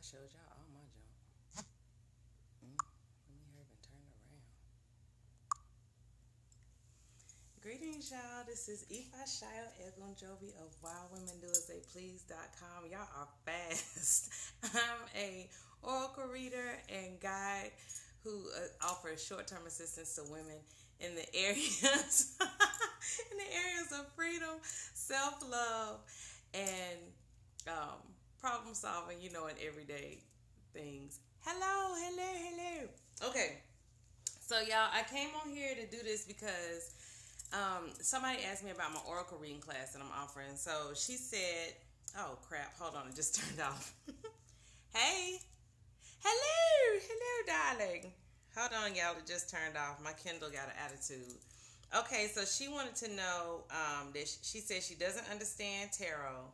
I showed y'all all my junk. Let me hurry and turn around. Greetings, y'all. This is Ifa Shayo Egon Jovi of wildwomendoasttheyplease.com. Y'all are fast. I'm a oracle reader and guide who offers short-term assistance to women in the areas in the areas of freedom, self-love, and problem solving. In everyday things. Hello. Okay, so y'all, I came on here to do this because somebody asked me about my oracle reading class that I'm offering. So she said, "Oh crap! Hold on, it just turned off." Hey, hello, darling. Hold on, y'all. It just turned off. My Kindle got an attitude. Okay, so she wanted to know that she said she doesn't understand tarot.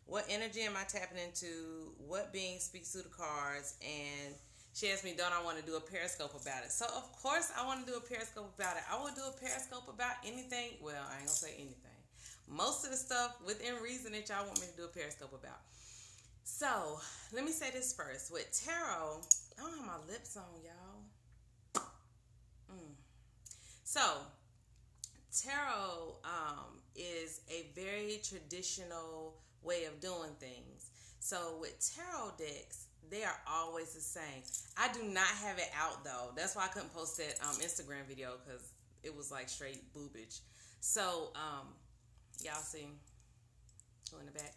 What energy am I tapping into? What being speaks through the cards? And she asked me, don't I want to do a Periscope about it? So, of course, I want to do a Periscope about it. I will do a Periscope about anything. Well, I ain't going to say anything. Most of the stuff within reason that y'all want me to do a Periscope about. So, let me say this first. With tarot, I don't have my lips on, y'all. So, tarot is a very traditional way of doing things. So with tarot decks, they are always the same. I do not have it out though. That's why I couldn't post that Instagram video because it was like straight boobage. So y'all see go in the back.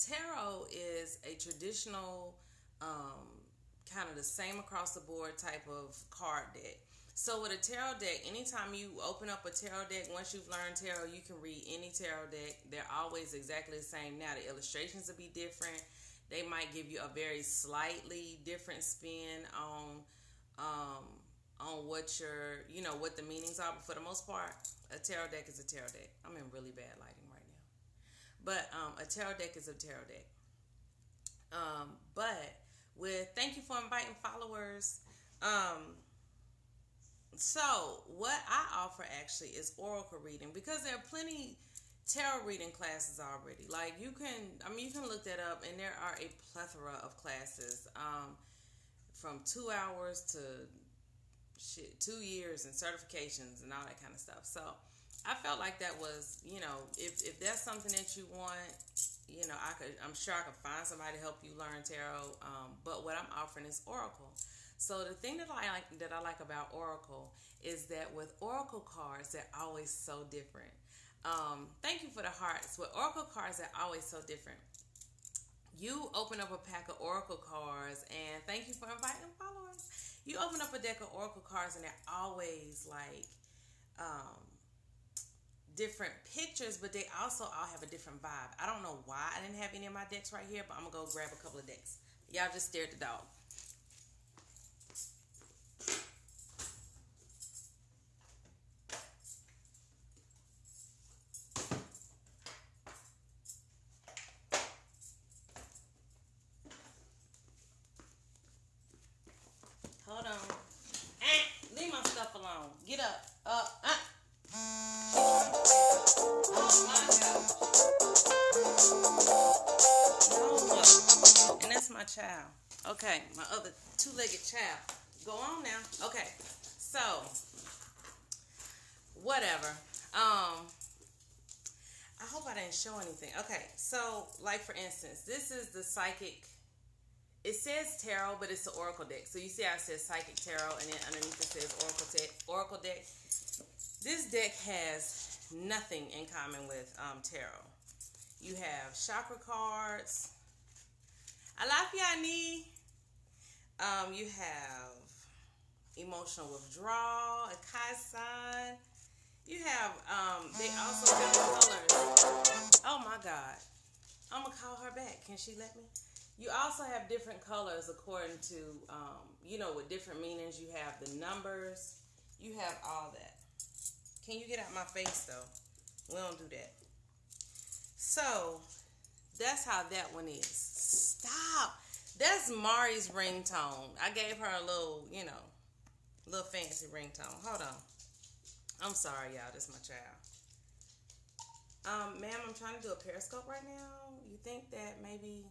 Tarot is a traditional kind of the same across the board type of card deck. So with a tarot deck, anytime you open up a tarot deck, once you've learned tarot, you can read any tarot deck. They're always exactly the same. Now the illustrations will be different. They might give you a very slightly different spin on what your what the meanings are. But for the most part, a tarot deck is a tarot deck. I'm in really bad lighting right now, but a tarot deck is a tarot deck. But with thank you for inviting followers. So, what I offer actually is oracle reading because there are plenty tarot reading classes already. Like you can look that up, and there are a plethora of classes from 2 hours to 2 years and certifications and all that kind of stuff. So, I felt like that was, if that's something that you want, I'm sure I could find somebody to help you learn tarot. But what I'm offering is oracle. So the thing that I like about oracle is that with oracle cards, they're always so different. Thank you for the hearts. With oracle cards, they're always so different. You open up a pack of oracle cards, and thank you for inviting followers. You open up a deck of oracle cards, and they're always like different pictures, but they also all have a different vibe. I don't know why I didn't have any of my decks right here, but I'm gonna go grab a couple of decks. Y'all just stare at the dog. Hold on. Leave my stuff alone. Get up. Oh my gosh. No. And that's my child. Okay, my other two-legged child. Go on now. Okay. So, whatever. I hope I didn't show anything. Okay, so like for instance, this is the psychic. It says tarot, but it's the oracle deck. So you see how it says psychic tarot, and then underneath it says oracle deck. This deck has nothing in common with tarot. You have chakra cards. Alafiani. You have emotional withdrawal, a Kai sign. You have they also have colors. Oh my God. I'm gonna call her back. Can she let me? You also have different colors according to, with different meanings. You have the numbers. You have all that. Can you get out my face, though? We don't do that. So, that's how that one is. Stop. That's Mari's ringtone. I gave her a little, little fancy ringtone. Hold on. I'm sorry, y'all. This is my child. Ma'am, I'm trying to do a Periscope right now. You think that maybe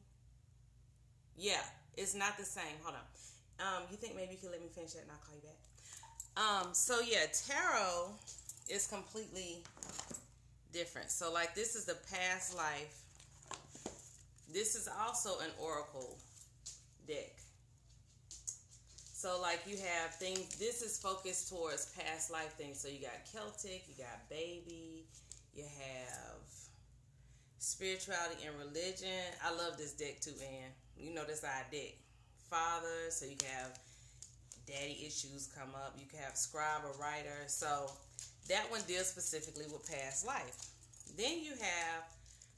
Yeah, it's not the same. Hold on. You think maybe you can let me finish that and I'll call you back? So yeah, tarot is completely different. So like this is the past life. This is also an oracle deck. So like you have things, this is focused towards past life things. So you got Celtic, you got baby, you have spirituality and religion. I love this deck too, man. You know this our deck. Father, so you can have daddy issues come up. You can have scribe or writer. So that one deals specifically with past life. Then you have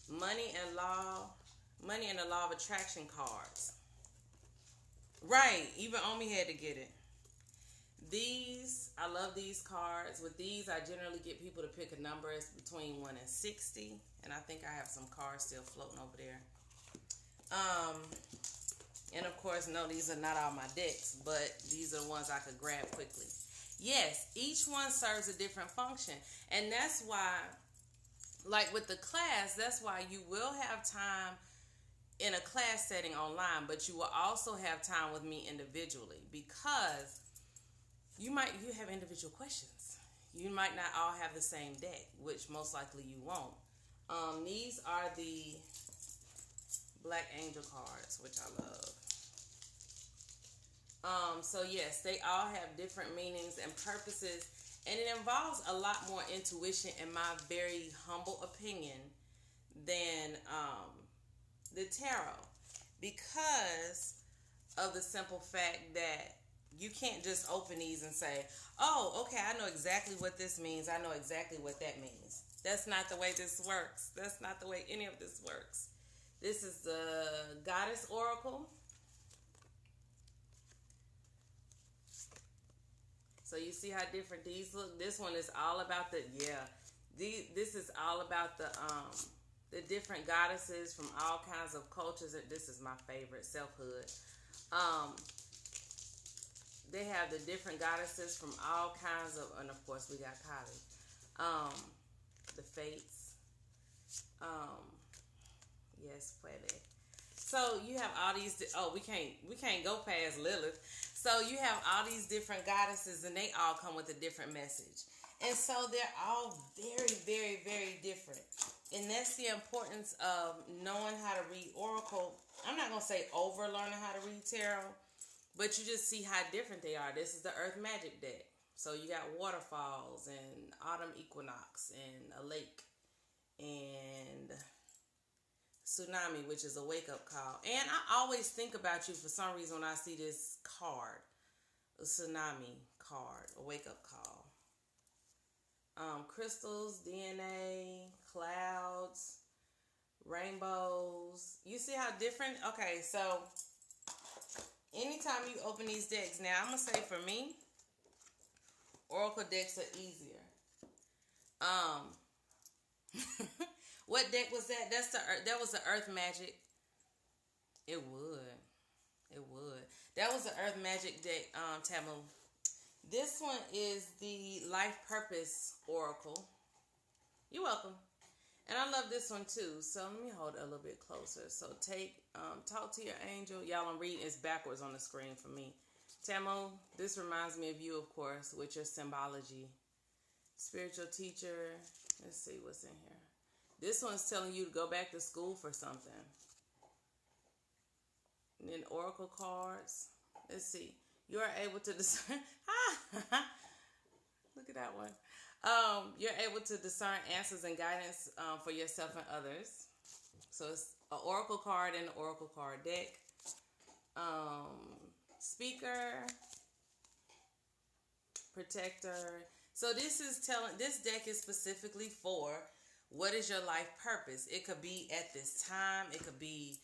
money and the law of attraction cards. Right, even Omi had to get it. These, I love these cards. With these, I generally get people to pick a number between 1 and 60. And I think I have some cards still floating over there. And of course, no, these are not all my decks, but these are the ones I could grab quickly. Yes, each one serves a different function. And that's why, like with the class, that's why you will have time in a class setting online, but you will also have time with me individually, because you have individual questions. You might not all have the same deck, which most likely you won't. These are the Black Angel cards, which I love. So yes, they all have different meanings and purposes, and it involves a lot more intuition, in my very humble opinion, than the tarot, because of the simple fact that you can't just open these and say, oh, okay, I know exactly what this means. I know exactly what that means. That's not the way this works. That's not the way any of this works. This is the Goddess Oracle. So you see how different these look? This one is all about this is all about the different goddesses from all kinds of cultures. This is my favorite, selfhood. They have the different goddesses from all kinds of, and of course we got Kali. The Fates. Yes, Pele. So you have all these. We can't go past Lilith. So you have all these different goddesses, and they all come with a different message. And so they're all very, very, very different. And that's the importance of knowing how to read oracle. I'm not gonna say over learning how to read tarot, but you just see how different they are. This is the Earth Magic deck. So you got waterfalls and autumn equinox and a lake and tsunami, which is a wake-up call. And I always think about you for some reason when I see this card, a tsunami card, a wake-up call. Crystals, DNA, clouds, rainbows. You see how different? Okay, so anytime you open these decks, now I'm going to say for me, oracle decks are easier. What deck was that? That was the Earth Magic. It would. That was the Earth Magic deck, Tamu. This one is the Life Purpose Oracle. You're welcome. And I love this one too. So let me hold it a little bit closer. So talk to your angel. Y'all, I'm reading it's backwards on the screen for me. Tamu, this reminds me of you, of course, with your symbology. Spiritual teacher. Let's see what's in here. This one's telling you to go back to school for something. And then oracle cards. Let's see. You are able to discern. Look at that one. You're able to discern answers and guidance for yourself and others. So it's an oracle card and an oracle card deck. Speaker, protector. So this deck is specifically for what is your life purpose. It could be at this time. It could be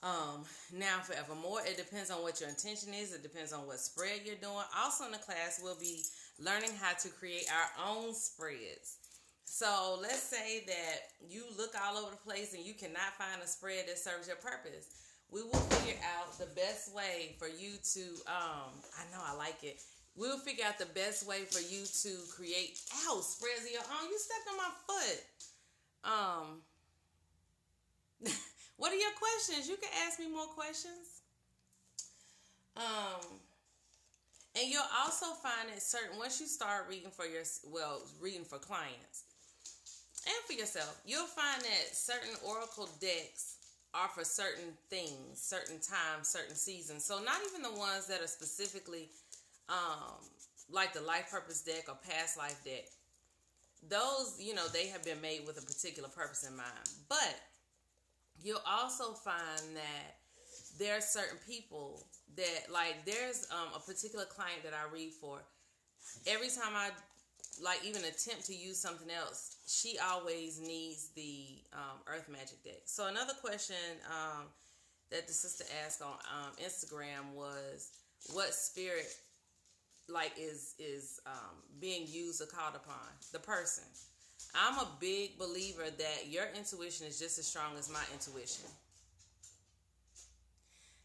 now forevermore. It depends on what your intention is. It depends on what spread you're doing. Also in the class, we'll be learning how to create our own spreads. So let's say that you look all over the place and you cannot find a spread that serves your purpose. We will figure out the best way for you to, I know I like it. We'll figure out the best way for you to create spreads of your own. You stepped on my foot. What What are your questions? You can ask me more questions. Um, and you'll also find it certain once you start reading for reading for clients and for yourself, you'll find that certain oracle decks are for certain things, certain times, certain seasons. So not even the ones that are specifically um, like the life purpose deck or past life deck. Those, they have been made with a particular purpose in mind. But you'll also find that there are certain people that, like, there's a particular client that I read for. Every time I, like, even attempt to use something else, she always needs the Earth Magic deck. So another question that the sister asked on Instagram was, what spirit, like, is being used or called upon? The person. I'm a big believer that your intuition is just as strong as my intuition.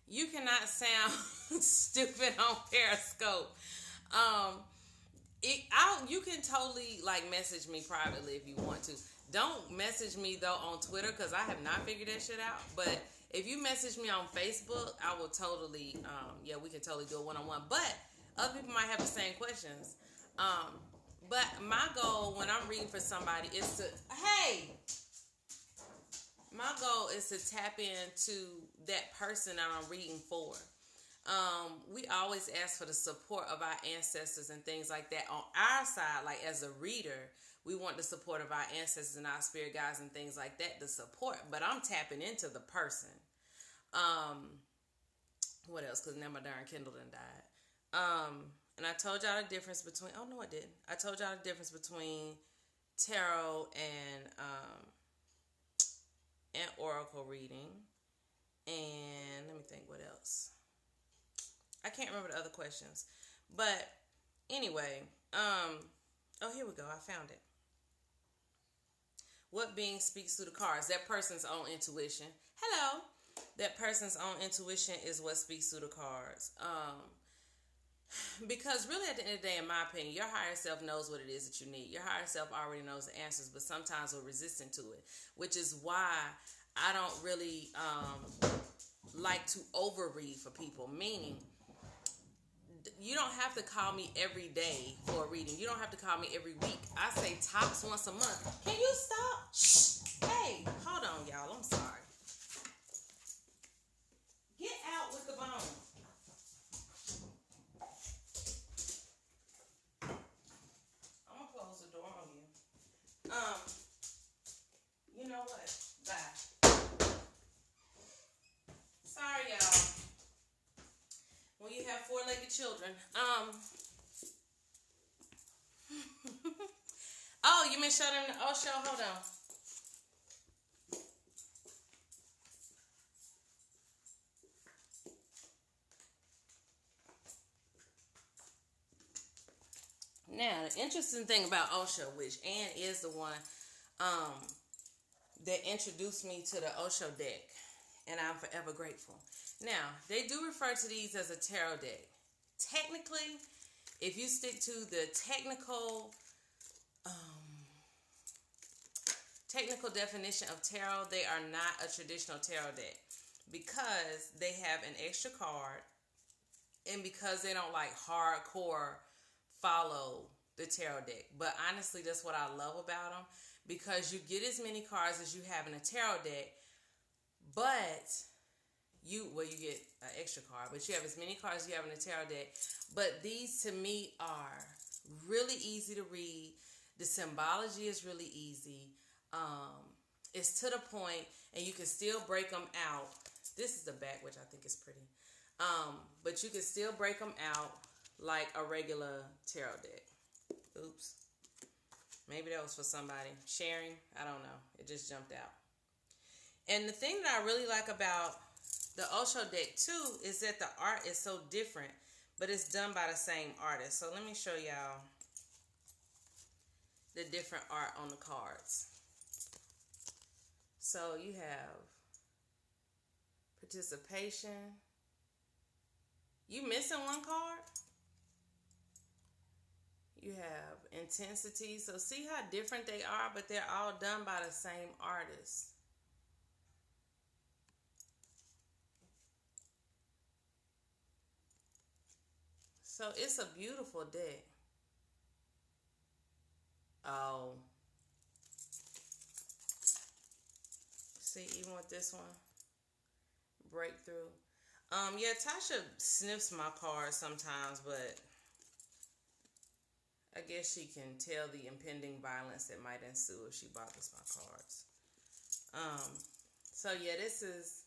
You cannot sound stupid on Periscope. You can totally, like, message me privately if you want to. Don't message me though on Twitter, because I have not figured that shit out. But if you message me on Facebook, I will totally, we can totally do a one-on-one. But other people might have the same questions. But my goal when I'm reading for somebody is to, my goal is to tap into that person that I'm reading for. We always ask for the support of our ancestors and things like that. On our side, like as a reader, we want the support of our ancestors and our spirit guides and things like that, the support. But I'm tapping into the person. What else? Because now my darn Kindle done died. And I told y'all the difference between, oh no I didn't. I told y'all the difference between tarot and oracle reading. And let me think what else. I can't remember the other questions. But anyway, here we go. I found it. What being speaks through the cards? That person's own intuition. Hello. That person's own intuition is what speaks through the cards. Because really at the end of the day, in my opinion, your higher self knows what it is that you need. Your higher self already knows the answers, but sometimes we're resistant to it, which is why I don't really like to overread for people, meaning you don't have to call me every day for a reading. You don't have to call me every week. I say tops once a month. Can you stop? Shh. Hey, hold on, y'all. I'm sorry. Get out with the bone. I'm going to close the door on you. You know what? Bye. Sorry, y'all. When you have four-legged children. Oh, you mean shut them? Oh, show. Hold on. Now, the interesting thing about Osho, which Ann is the one that introduced me to the Osho deck, and I'm forever grateful. Now, they do refer to these as a tarot deck. Technically, if you stick to the technical definition of tarot, they are not a traditional tarot deck because they have an extra card and because they don't like hardcore follow the tarot deck. But honestly, that's what I love about them, because you get as many cards as you have in a tarot deck, but you get an extra card, but you have as many cards as you have in a tarot deck. But these to me are really easy to read. The symbology is really easy. It's to the point, and you can still break them out. This is the back, which I think is pretty. But you can still break them out like a regular tarot deck. Oops. Maybe that was for somebody sharing. I don't know. It just jumped out. And the thing that I really like about the Osho deck too is that the art is so different, but it's done by the same artist. So let me show y'all the different art on the cards. So you have participation. You missing one card? You have intensity. So see how different they are, but they're all done by the same artist. So it's a beautiful deck. Oh, see, even with this one, breakthrough. Yeah, Tasha sniffs my cards sometimes, but I guess she can tell the impending violence that might ensue if she bothers my cards. So yeah, this is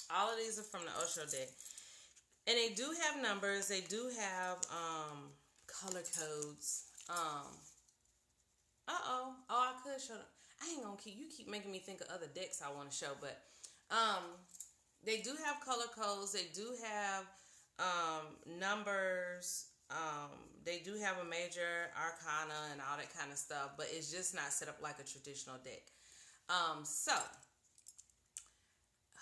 all of these are from the Osho deck, and they do have numbers. They do have color codes. I could show them. I ain't gonna keep you keep making me think of other decks I want to show, but um, they do have color codes. They do have numbers. They do have a major arcana and all that kind of stuff, but it's just not set up like a traditional deck. So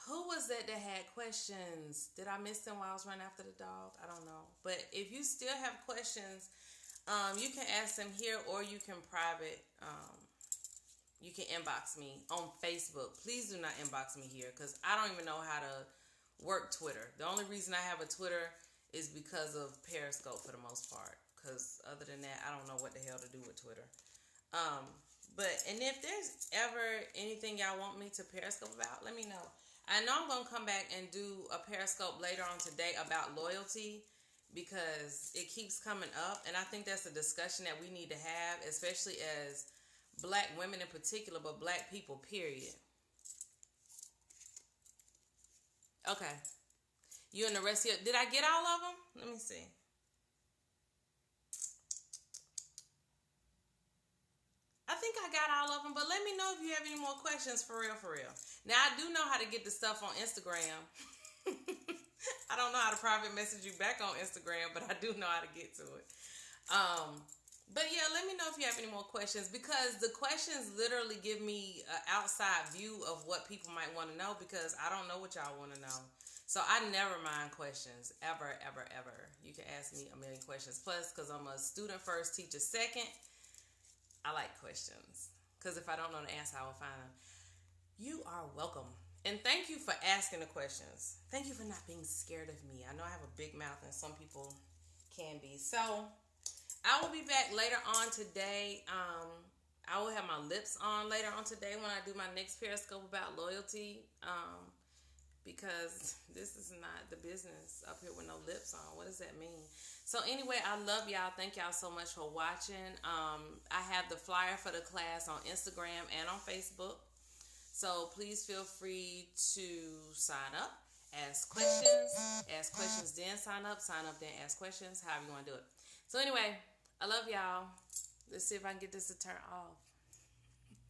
who was that had questions? Did I miss them while I was running after the dog? I don't know. But if you still have questions, you can ask them here, or you can private. You can inbox me on Facebook. Please do not inbox me here because I don't even know how to work Twitter. The only reason I have a Twitter is because of Periscope for the most part. Because other than that, I don't know what the hell to do with Twitter. And if there's ever anything y'all want me to Periscope about, let me know. I know I'm going to come back and do a Periscope later on today about loyalty because it keeps coming up. And I think that's a discussion that we need to have, especially as Black women in particular, but Black people, period. Okay. You and the rest of did I get all of them? Let me see. I think I got all of them, but let me know if you have any more questions for real, for real. Now, I do know how to get the stuff on Instagram. I don't know how to private message you back on Instagram, but I do know how to get to it. But yeah, let me know if you have any more questions because the questions literally give me an outside view of what people might want to know because I don't know what y'all want to know. So I never mind questions, ever, ever, ever. You can ask me a million questions. Plus, because I'm a student first, teacher second, I like questions. Because if I don't know the answer, I will find them. You are welcome. And thank you for asking the questions. Thank you for not being scared of me. I know I have a big mouth and some people can be. So I will be back later on today. I will have my lips on later on today when I do my next Periscope about loyalty. Because this is not the business up here with no lips on. What does that mean? So anyway, I love y'all. Thank y'all so much for watching. I have the flyer for the class on Instagram and on Facebook. So please feel free to sign up, ask questions, then sign up, then ask questions, however you want to do it. So anyway, I love y'all. Let's see if I can get this to turn off.